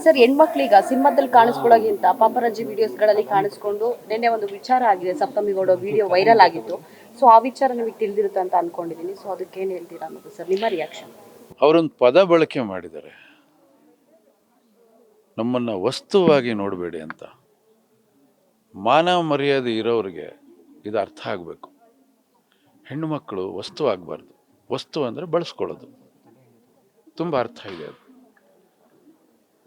Sir, ಹೆಣ್ಮಕ್ಳೀಗ ಸಿನಿಮಾದಲ್ಲಿ ಕಾಣಿಸ್ಕೊಳ್ಳೋಕ್ಕಿಂತ ಪಾಪರಾಜಿ ವಿಡಿಯೋಸ್ಗಳಲ್ಲಿ ಕಾಣಿಸ್ಕೊಂಡು ನಿನ್ನೆ ಒಂದು ವಿಚಾರ ಆಗಿದೆ, ಸಪ್ತಮಿಗೌಡ ವಿಡಿಯೋ ವೈರಲ್ ಆಗಿತ್ತು. ಸೊ ಆ ವಿಚಾರ ನಿಮಗೆ ತಿಳಿದಿರುತ್ತೆ ಅಂತ ಅನ್ಕೊಂಡಿದ್ದೀನಿ. ಸೊ ಅದಕ್ಕೆ ಏನು ಹೇಳ್ತೀರಾ ಅನ್ನೋದು ಸರ್ ನಿಮ್ಮ ರಿಯಾಕ್ಷನ್. ಅವರೊಂದು ಪದ ಬಳಕೆ ಮಾಡಿದ್ದಾರೆ, ನಮ್ಮನ್ನು ವಸ್ತುವಾಗಿ ನೋಡಬೇಡಿ ಅಂತ. ಮಾನವ ಮರ್ಯಾದೆ ಇರೋರಿಗೆ ಇದು ಅರ್ಥ ಆಗಬೇಕು. ಹೆಣ್ಣು ಮಕ್ಕಳು ವಸ್ತು ಆಗಬಾರ್ದು. ವಸ್ತು ಅಂದರೆ ಬಳಸ್ಕೊಳ್ಳೋದು. ತುಂಬ ಅರ್ಥ ಇದೆ ಅದು.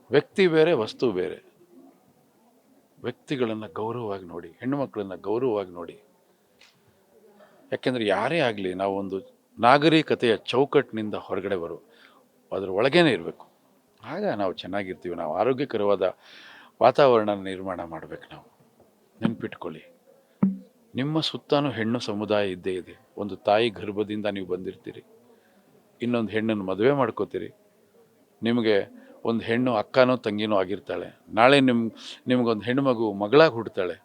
ವ್ಯಕ್ತಿ ಬೇರೆ, ವಸ್ತು ಬೇರೆ. ವ್ಯಕ್ತಿಗಳನ್ನು ಗೌರವವಾಗಿ ನೋಡಿ, ಹೆಣ್ಣು ಮಕ್ಕಳನ್ನು ಗೌರವವಾಗಿ ನೋಡಿ. ಯಾಕೆಂದರೆ ಯಾರೇ ಆಗಲಿ, ನಾವು ಒಂದು ನಾಗರಿಕತೆಯ ಚೌಕಟ್ಟಿನಿಂದ ಹೊರಗಡೆ ಅದರ ಒಳಗೇನೆ ಇರಬೇಕು. ಆಗ ನಾವು ಚೆನ್ನಾಗಿರ್ತೀವಿ. ನಾವು ಆರೋಗ್ಯಕರವಾದ ವಾತಾವರಣ ನಿರ್ಮಾಣ ಮಾಡಬೇಕು. ನಾವು ನೆನ್ಪಿಟ್ಕೊಳ್ಳಿ, ನಿಮ್ಮ ಸುತ್ತಲೂ ಹೆಣ್ಣು ಸಮುದಾಯ ಇದ್ದೇ ಇದೆ. ಒಂದು ತಾಯಿ ಗರ್ಭದಿಂದ ನೀವು ಬಂದಿರ್ತೀರಿ, ಇನ್ನೊಂದು ಹೆಣ್ಣನ್ನು ಮದುವೆ ಮಾಡ್ಕೋತೀರಿ. ನಿಮಗೆ ಒಂದು ಹೆಣ್ಣು ಅಕ್ಕನೋ ತಂಗಿನೋ ಆಗಿರ್ತಾಳೆ. ನಾಳೆ ನಿಮಗೊಂದು ಹೆಣ್ಣುಮಗು ಮಗಳಾಗಿ ಹುಡ್ತಾಳೆ.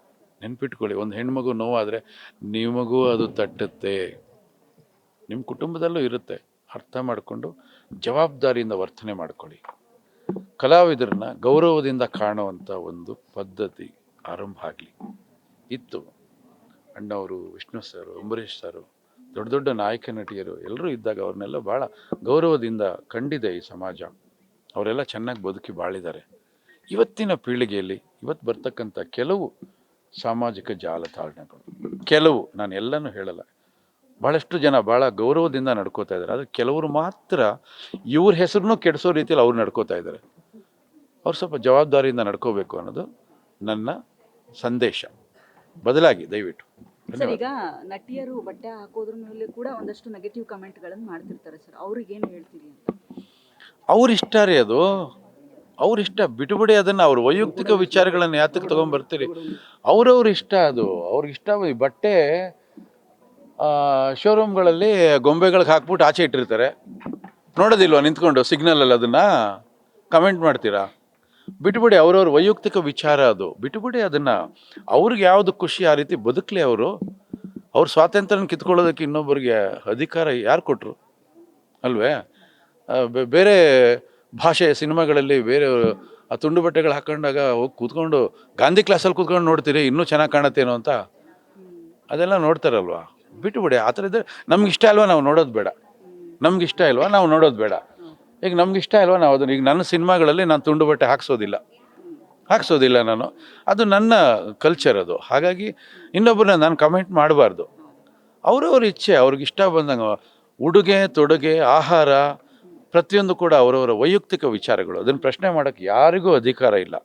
ನೆನ್ಪಿಟ್ಕೊಳ್ಳಿ, ಒಂದು ಹೆಣ್ಮಗು ನೋವಾದರೆ ನಿಮಗೂ ಅದು ತಟ್ಟುತ್ತೆ, ನಿಮ್ಮ ಕುಟುಂಬದಲ್ಲೂ ಇರುತ್ತೆ. ಅರ್ಥ ಮಾಡಿಕೊಂಡು ಜವಾಬ್ದಾರಿಯಿಂದ ವರ್ತನೆ ಮಾಡ್ಕೊಳ್ಳಿ. ಕಲಾವಿದರನ್ನ ಗೌರವದಿಂದ ಕಾಣುವಂಥ ಒಂದು ಪದ್ಧತಿ ಆರಂಭ ಆಗಲಿ. ಇತ್ತು ಅಣ್ಣವರು, ವಿಷ್ಣು ಸರ್, ಅಂಬರೀಷ್ ಸರ್, ದೊಡ್ಡ ದೊಡ್ಡ ನಾಯಕ ನಟಿಯರು ಎಲ್ಲರೂ ಇದ್ದಾಗ ಅವ್ರನ್ನೆಲ್ಲ ಭಾಳ ಗೌರವದಿಂದ ಕಂಡಿದೆ ಈ ಸಮಾಜ. ಅವರೆಲ್ಲ ಚೆನ್ನಾಗಿ ಬದುಕಿ ಬಾಳಿದ್ದಾರೆ. ಇವತ್ತಿನ ಪೀಳಿಗೆಯಲ್ಲಿ ಇವತ್ತು ಬರ್ತಕ್ಕಂಥ ಕೆಲವು ಸಾಮಾಜಿಕ ಜಾಲತಾಣಗಳು, ಕೆಲವು, ನಾನು ಎಲ್ಲನೂ ಹೇಳಲ್ಲ, ಭಾಳಷ್ಟು ಜನ ಭಾಳ ಗೌರವದಿಂದ ನಡ್ಕೋತಾ ಇದ್ದಾರೆ. ಆದರೆ ಕೆಲವರು ಮಾತ್ರ ಇವ್ರ ಹೆಸರನ್ನು ಕೆಡಿಸೋ ರೀತಿಯಲ್ಲಿ ಅವ್ರು ನಡ್ಕೋತಾ ಇದ್ದಾರೆ. ಅವ್ರು ಸ್ವಲ್ಪ ಜವಾಬ್ದಾರಿಯಿಂದ ನಡ್ಕೋಬೇಕು ಅನ್ನೋದು ನನ್ನ ಸಂದೇಶ. ಬದಲಾಗಿ ದಯವಿಟ್ಟು. ಸರ್, ಈಗ ನಟಿಯರು ಬಟ್ಟೆ ಹಾಕೋದ್ರ ಮೇಲೆ ಕೂಡ ಒಂದಷ್ಟು ನೆಗೆಟಿವ್ ಕಮೆಂಟ್ಗಳನ್ನು ಮಾಡ್ತಿರ್ತಾರೆ ಸರ್, ಅವ್ರಿಗೇನು ಹೇಳ್ತೀರಿ ಅಂತ? ಅವ್ರಿಷ್ಟ ರೀ, ಅದು ಅವ್ರಿಷ್ಟ. ಬಿಟ್ಟುಬಿಡಿ ಅದನ್ನು. ಅವ್ರ ವೈಯಕ್ತಿಕ ವಿಚಾರಗಳನ್ನು ಯಾತಕ್ಕೆ ತೊಗೊಂಬರ್ತೀರಿ? ಅವ್ರವ್ರ ಇಷ್ಟ ಅದು. ಅವ್ರಿಗಿಷ್ಟ. ಬಟ್ಟೆ ಶೋರೂಮ್ಗಳಲ್ಲಿ ಗೊಂಬೆಗಳಿಗೆ ಹಾಕ್ಬಿಟ್ಟು ಆಚೆ ಇಟ್ಟಿರ್ತಾರೆ, ನೋಡೋದಿಲ್ವ ನಿಂತ್ಕೊಂಡು ಸಿಗ್ನಲಲ್ಲಿ? ಅದನ್ನು ಕಮೆಂಟ್ ಮಾಡ್ತೀರಾ? ಬಿಟ್ಟುಬಿಡಿ, ಅವ್ರವ್ರ ವೈಯಕ್ತಿಕ ವಿಚಾರ ಅದು. ಬಿಟ್ಟುಬಿಡಿ ಅದನ್ನು. ಅವ್ರಿಗೆ ಯಾವುದು ಖುಷಿ ಆ ರೀತಿ ಬದುಕಲಿ. ಅವ್ರ ಸ್ವಾತಂತ್ರ್ಯನ ಕಿತ್ಕೊಳ್ಳೋದಕ್ಕೆ ಇನ್ನೊಬ್ಬರಿಗೆ ಅಧಿಕಾರ ಯಾರು ಕೊಟ್ಟರು? ಅಲ್ವೇ? ಬೇರೆ ಭಾಷೆಯ ಸಿನಿಮಾಗಳಲ್ಲಿ ಬೇರೆ ಆ ತುಂಡು ಬಟ್ಟೆಗಳು ಹಾಕೊಂಡಾಗ ಹೋಗಿ ಕೂತ್ಕೊಂಡು ಗಾಂಧಿ ಕ್ಲಾಸಲ್ಲಿ ಕೂತ್ಕೊಂಡು ನೋಡ್ತೀರಿ, ಇನ್ನೂ ಚೆನ್ನಾಗಿ ಕಾಣತ್ತೇನೋ ಅಂತ. ಅದೆಲ್ಲ ನೋಡ್ತಾರಲ್ವ? ಬಿಟ್ಟುಬಿಡಿ. ಆ ಥರ ಇದ್ದರೆ ನಮ್ಗೆ ಇಷ್ಟ ಅಲ್ವಾ ನಾವು ನೋಡೋದು ಬೇಡ. ನಮ್ಗೆ ಇಷ್ಟ ಇಲ್ವಾ ನಾವು ನೋಡೋದು ಬೇಡ. ಈಗ ನಮ್ಗೆ ಇಷ್ಟ ಇಲ್ವಾ ನಾವು ಅದನ್ನು, ಈಗ ನನ್ನ ಸಿನಿಮಾಗಳಲ್ಲಿ ನಾನು ತುಂಡು ಬಟ್ಟೆ ಹಾಕ್ಸೋದಿಲ್ಲ ನಾನು. ಅದು ನನ್ನ ಕಲ್ಚರ್ ಅದು. ಹಾಗಾಗಿ ಇನ್ನೊಬ್ಬರನ್ನ ನಾನು ಕಮೆಂಟ್ ಮಾಡಬಾರ್ದು. ಅವ್ರವ್ರ ಇಚ್ಛೆ, ಅವ್ರಿಗೆ ಇಷ್ಟ ಬಂದಂಗೆ ಉಡುಗೆ ತೊಡುಗೆ, ಆಹಾರ, ಪ್ರತಿಯೊಂದು ಕೂಡ ಅವರವರ ವೈಯಕ್ತಿಕ ವಿಚಾರಗಳು. ಅದನ್ನು ಪ್ರಶ್ನೆ ಮಾಡೋಕ್ಕೆ ಯಾರಿಗೂ ಅಧಿಕಾರ ಇಲ್ಲ.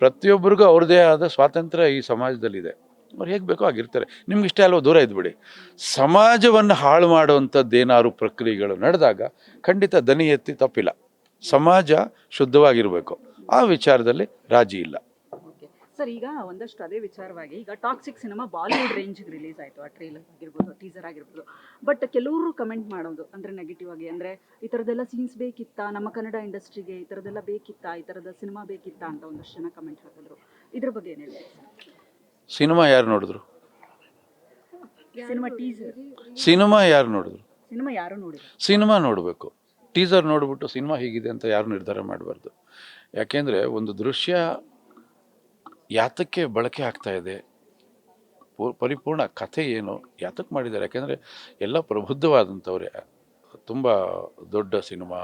ಪ್ರತಿಯೊಬ್ಬರಿಗೂ ಅವ್ರದ್ದೇ ಆದ ಸ್ವಾತಂತ್ರ್ಯ ಈ ಸಮಾಜದಲ್ಲಿದೆ. ಅವ್ರು ಹೇಗೆ ಬೇಕೋ ಆಗಿರ್ತಾರೆ. ನಿಮ್ಗೆ ಇಷ್ಟ ಅಲ್ವೋ ದೂರ ಇದ್ಬಿಡಿ. ಸಮಾಜವನ್ನು ಹಾಳು ಮಾಡುವಂಥದ್ದೇನಾದ್ರು ಪ್ರಕ್ರಿಯೆಗಳು ನಡೆದಾಗ ಖಂಡಿತ ದನಿ ಎತ್ತಿ ತಪ್ಪಿಲ್ಲ. ಸಮಾಜ ಶುದ್ಧವಾಗಿರಬೇಕು. ಆ ವಿಚಾರದಲ್ಲಿ ರಾಜಿ ಇಲ್ಲ. ಸರ್, ಈಗ ಒಂದಷ್ಟು ಅದೇ ವಿಚಾರವಾಗಿ, ಈಗ ಟಾಕ್ಸಿಕ್ ಸಿನಿಮಾ ಬಾಲಿವುಡ್ ರೇಂಜ್ಗೆ ರಿಲೀಸ್ ಆಯಿತು. ಆ ಟ್ರೇಲರ್ ಆಗಿರ್ಬೋದು, ಟೀಸರ್ ಆಗಿರ್ಬೋದು. ಬಟ್ ಕೆಲವರು ಕಮೆಂಟ್ ಮಾಡೋದು ಅಂದರೆ ನೆಗೆಟಿವ್ ಆಗಿ, ಅಂದರೆ ಈ ಥರದ್ದೆಲ್ಲ ಸೀನ್ಸ್ ಬೇಕಿತ್ತಾ, ನಮ್ಮ ಕನ್ನಡ ಇಂಡಸ್ಟ್ರಿಗೆ ಈ ಥರದ್ದೆಲ್ಲ ಬೇಕಿತ್ತಾ, ಈ ಥರದ ಸಿನಿಮಾ ಬೇಕಿತ್ತಾ ಅಂತ ಒಂದಷ್ಟು ಜನ ಕಮೆಂಟ್ ಹಾಕಿದ್ರು. ಇದ್ರ ಬಗ್ಗೆ ಏನು ಹೇಳಿ? ಸಿನಿಮಾ ಯಾರು ನೋಡಿದ್ರು? Cinema teaser. ಸಿನಿಮಾ ಯಾರು ನೋಡಿದ್ರು? ಸಿನಿಮಾ ಯಾರು ನೋಡಿದ್ರು? ಸಿನಿಮಾ ನೋಡಬೇಕು. ಟೀಸರ್ ನೋಡಿಬಿಟ್ಟು ಸಿನಿಮಾ ಹೀಗಿದೆ ಅಂತ ಯಾರು ನಿರ್ಧಾರ ಮಾಡಬಾರ್ದು. ಯಾಕೆಂದರೆ ಒಂದು ದೃಶ್ಯ ಯಾತಕ್ಕೆ ಬಳಕೆ ಆಗ್ತಾ ಇದೆ, ಪರಿಪೂರ್ಣ ಕಥೆ ಏನು, ಯಾತಕ್ಕೆ ಮಾಡಿದ್ದಾರೆ? ಯಾಕೆಂದರೆ ಎಲ್ಲ ಪ್ರಬುದ್ಧವಾದಂಥವ್ರೆ. ತುಂಬ ದೊಡ್ಡ ಸಿನಿಮಾ,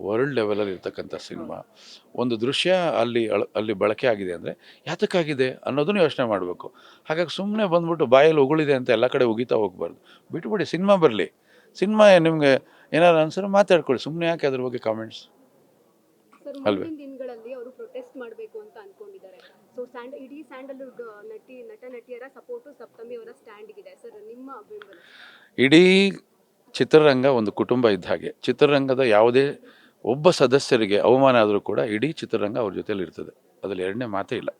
ವರ್ಲ್ಡ್ ಲೆವೆಲಲ್ಲಿ ಇರ್ತಕ್ಕಂಥ ಸಿನಿಮಾ. ಒಂದು ದೃಶ್ಯ ಅಲ್ಲಿ ಬಳಕೆ ಆಗಿದೆ ಅಂದರೆ ಯಾತಕ್ಕಾಗಿದೆ ಅನ್ನೋದನ್ನು ಯೋಚನೆ ಮಾಡಬೇಕು. ಹಾಗಾಗಿ ಸುಮ್ಮನೆ ಬಂದ್ಬಿಟ್ಟು ಬಾಯಲ್ಲಿ ಉಗುಳಿದೆ ಅಂತ ಎಲ್ಲ ಕಡೆ ಉಗಿತಾ ಹೋಗ್ಬಾರ್ದು. ಬಿಟ್ಬಿಡಿ, ಸಿನಿಮಾ ಬರಲಿ. ಸಿನಿಮಾ ನಿಮಗೆ ಏನಾದ್ರು ಅನ್ಸರೆ ಮಾತಾಡ್ಕೊಳ್ಳಿ. ಸುಮ್ಮನೆ ಯಾಕೆ ಅದ್ರ ಬಗ್ಗೆ ಕಾಮೆಂಟ್ಸ್? ಅಲ್ವೇ? ದಿನಗಳಲ್ಲಿ ಅವರು ಪ್ರೊಟೆಸ್ಟ್ ಮಾಡಬೇಕು ಅಂತ ಅನ್ಕೊಂಡಿದ್ದಾರೆ. ಸೊ ಇಡೀ ಸ್ಯಾಂಡಲ್ವುಡ್ ನಟ ನಟಿಯರ ಸಪೋರ್ಟು ಸಪ್ತಮಿ ಅವರ ಸ್ಟ್ಯಾಂಡ್ಗಿದೆ ಸರ್, ನಿಮ್ಮ ಬೆಂಬಲ? ಇಡೀ ಚಿತ್ರರಂಗ ಒಂದು ಕುಟುಂಬ ಇದ್ದ ಹಾಗೆ. ಚಿತ್ರರಂಗದ ಯಾವುದೇ ಒಬ್ಬ ಸದಸ್ಯರಿಗೆ ಅವಮಾನ ಆದರೂ ಕೂಡ ಇಡೀ ಚಿತ್ರರಂಗ ಅವ್ರ ಜೊತೆಲಿ ಇರ್ತದೆ. ಅದರಲ್ಲಿ ಎರಡನೇ ಮಾತೇ ಇಲ್ಲ.